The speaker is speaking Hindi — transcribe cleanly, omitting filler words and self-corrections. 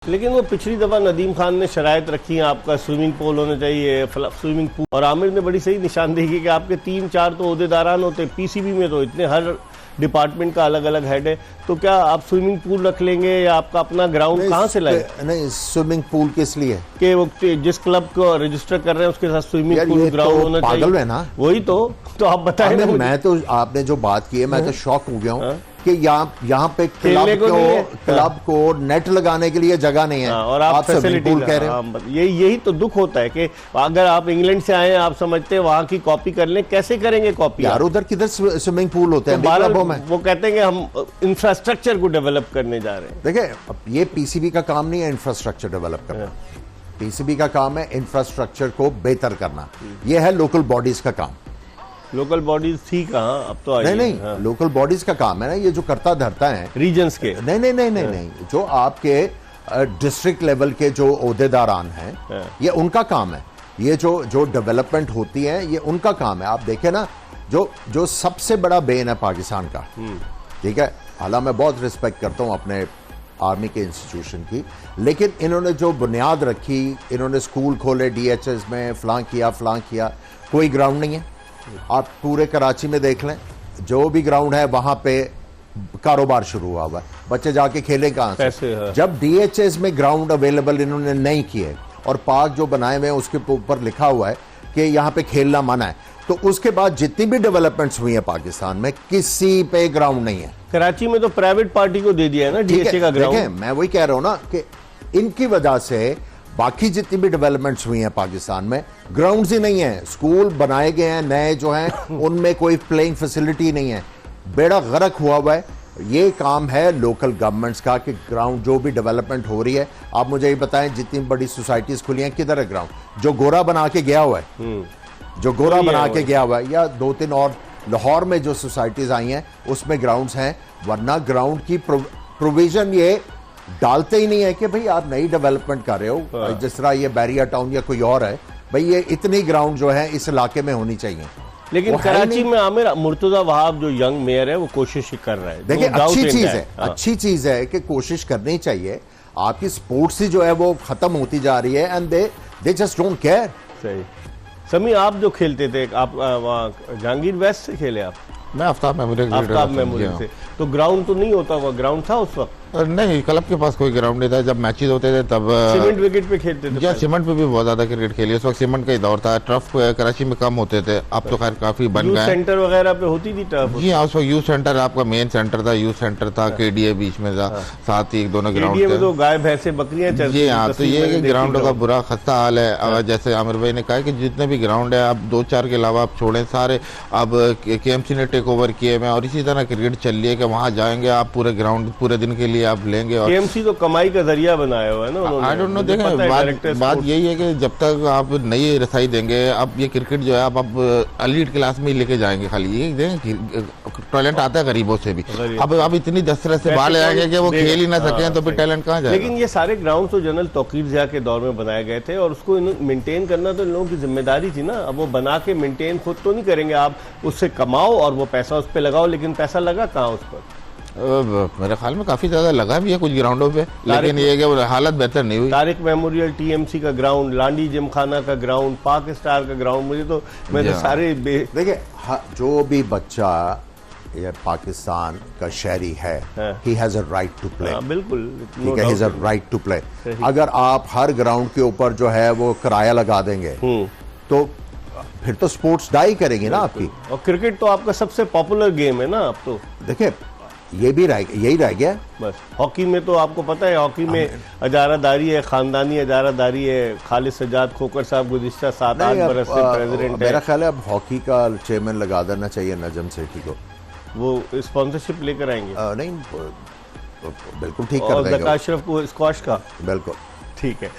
लेकिन वो पिछली दफा नदीम खान ने शराइत रखी है, आपका स्विमिंग पूल होना चाहिए, स्विमिंग पूल, और आमिर ने बड़ी सही निशानदेही की कि आपके 3-4 तो ओहदेदारान होते, पीसीबी में तो इतने हर डिपार्टमेंट का अलग अलग हेड है, तो क्या आप स्विमिंग पूल रख लेंगे या आपका अपना ग्राउंड कहाँ से लाए? नहीं, स्विमिंग पूल किस लिए कि वो जिस क्लब को रजिस्टर कर रहे हैं उसके साथ स्विमिंग पूल ग्राउंड होना चाहिए। पागल है ना, वही तो आप बताएं ना। मैं तो आपने जो बात की है मैं तो शॉक हो गया हूँ कि यहाँ पे क्लब को नेट लगाने के लिए जगह नहीं है और आप फैसिलिटी कह रहे हैं। यही तो दुख होता है कि अगर आप इंग्लैंड से आए हैं, आप समझते हैं वहां की कॉपी कर लें, कैसे करेंगे कॉपी? यार उधर किधर स्विमिंग पूल होते हैं क्लबों में? वो कहते हैं कि हम इंफ्रास्ट्रक्चर को डेवलप करने जा रहे हैं। देखिए ये पीसीबी का काम नहीं है इंफ्रास्ट्रक्चर डेवलप करना, पीसीबी का काम है इंफ्रास्ट्रक्चर को बेहतर करना, यह है लोकल बॉडीज का काम। लोकल बॉडीज थी कहाँ, अब तो नहीं लोकल बॉडीज का काम है ना, ये जो करता धरता है रीजन्स के। नहीं, जो आपके डिस्ट्रिक्ट लेवल के जो ओहदेदारान हैं ये उनका काम है, ये जो डेवलपमेंट होती है ये उनका काम है। आप देखें ना, जो सबसे बड़ा बेन है पाकिस्तान का, ठीक है, हालांकि मैं बहुत रिस्पेक्ट करता हूं अपने आर्मी के इंस्टीट्यूशन की, लेकिन इन्होंने जो बुनियाद रखी, इन्होंने स्कूल खोले डीएचएस में, फलां किया, कोई ग्राउंड नहीं है। आप पूरे कराची में देख लें, जो भी ग्राउंड है वहां पे कारोबार शुरू हुआ है, बच्चे जाके खेलें कहां से? जब डीएचएस में ग्राउंड अवेलेबल इन्होंने नहीं किए और पार्क जो बनाए हुए हैं उसके ऊपर लिखा हुआ है कि यहां पे खेलना मना है, तो उसके बाद जितनी भी डेवलपमेंट्स हुई है पाकिस्तान में किसी पे ग्राउंड नहीं है। कराची में तो प्राइवेट पार्टी को दे दिया है ना डीएचए का ग्राउंड। मैं वही कह रहा हूं ना कि इनकी वजह से बाकी जितनी भी डेवलपमेंट्स हुई हैं पाकिस्तान में ग्राउंड्स ही नहीं है, स्कूल बनाए गए हैं नए जो हैं उनमें कोई प्लेइंग फैसिलिटी नहीं है, बेड़ा गर्क हुआ है। ये काम है लोकल गवर्नमेंट्स का कि ग्राउंड जो भी डेवलपमेंट हो रही है, आप मुझे ये बताएं जितनी बड़ी सोसाइटीज खुली हैं किधर है ग्राउंड? जो गोरा बना के गया हुआ है, या 2-3 और लाहौर में जो सोसाइटीज आई हैं उसमें ग्राउंड्स हैं, वरना ग्राउंड की प्रोविजन ये डालते ही नहीं है कि भाई आप नई डेवलपमेंट कर रहे हो, जिस तरह ये बैरिया टाउन या कोई और है, भाई ये इतनी ग्राउंड जो है इस इलाके में होनी चाहिए। लेकिन कराची में आमिर मुर्तजा वहाब जो यंग मेयर है वो कोशिश कर रहा है। देखिए अच्छी चीज है कि कोशिश करनी चाहिए। आपकी स्पोर्ट्स ही जो है वो खत्म होती जा रही है and they just don't care. सही। समी, आप जो खेलते थे, आप वहाँ जहांगीर वेस्ट से खेले? आप? मैं आफ्ताब मेमोरियल से। तो ग्राउंड तो नहीं होता, वो ग्राउंड था उस वक्त? नहीं, क्लब के पास कोई ग्राउंड नहीं था। जब मैचेस होते थे तब सीमेंट विकेट पे खेलते थे। या सीमेंट पे भी बहुत ज्यादा क्रिकेट खेली, उस वक्त सीमेंट का ही दौर था। टर्फ कराची में कम होते थे, अब तो खैर काफी बन गए। सेंटर वगैरह पे होती थी टर्फ? जी हाँ, उस वक्त यूथ सेंटर आपका मेन सेंटर था, यूथ सेंटर था, केडीए बीच में था, साथ ही एक दोनों ग्राउंड थे। तो गाय भैंसे बक्रियां चलती। जी हाँ, तो ये ग्राउंडों का बुरा खस्ता हाल है। जैसे आमिर भाई ने कहा कि जितने भी ग्राउंड है अब 2-4 के अलावा आप छोड़ें सारे, अब केएमसी ने टेक ओवर किए हैं और इसी तरह क्रिकेट चल रही है कि वहाँ जाएंगे आप पूरे ग्राउंड पूरे दिन के लिए आप लेंगे। और केएमसी तो कमाई का जरिया बनाया हुआ है ना उन्होंने। आई डोंट नो, देखें बात यही है कि जब तक आप नई रसाई देंगे, अब ये क्रिकेट जो है आप एलीट क्लास में ही लेके जाएंगे। खाली ये देखें टैलेंट आता है गरीबों से भी, अब इतनी दस्तरस से बाहर आएंगे कि वो खेल ही ना सकें तो फिर टैलेंट कहाँ जाएगा? लेकिन ये सारे ग्राउंड तो जनरल तौकीर ज़िया के दौर में बनाए गए थे और उसको मेंटेन करना तो इन लोगों की जिम्मेदारी थी ना। अब वो बना के मेंटेन खुद तो नहीं करेंगे, आप उससे कमाओ और वो पैसा उस पर लगाओ, लेकिन पैसा लगा कहाँ उस पर? मेरे ख्याल में काफी ज्यादा लगा भी है कुछ ग्राउंडों पे, लेकिन ये कि हालत बेहतर नहीं हुई। तारिक मेमोरियल, टीएमसी का ग्राउंड, लांडी जिमखाना का ग्राउंड, पाक स्टार का ग्राउंड, मुझे तो मैं तो सारे देखिए जो भी बच्चा ये पाकिस्तान का शहरी है, he has a right to play. बिल्कुल, ठीक है, he has a right to play. अगर आप हर ग्राउंड के ऊपर जो है वो किराया लगा देंगे तो फिर तो स्पोर्ट्स डाई करेंगे ना आपकी। और क्रिकेट तो आपका सबसे पॉपुलर गेम है ना अब तो। देखिए यही रह गया बस। हॉकी में तो आपको पता है, हॉकी में अजारादारी है, खानदानी अजारादारी है। खालिद सज्जाद खोकर साहब गुज़िश्ता 7-8 बरस से प्रेसिडेंट है। मेरा ख्याल है अब हॉकी का चेयरमैन लगा देना चाहिए नजम सेठी को, वो स्पॉन्सरशिप लेकर आएंगे। नहीं बिल्कुल ठीक कर देंगे। और ज़का अशरफ को स्क्वाश का, बिल्कुल ठीक है।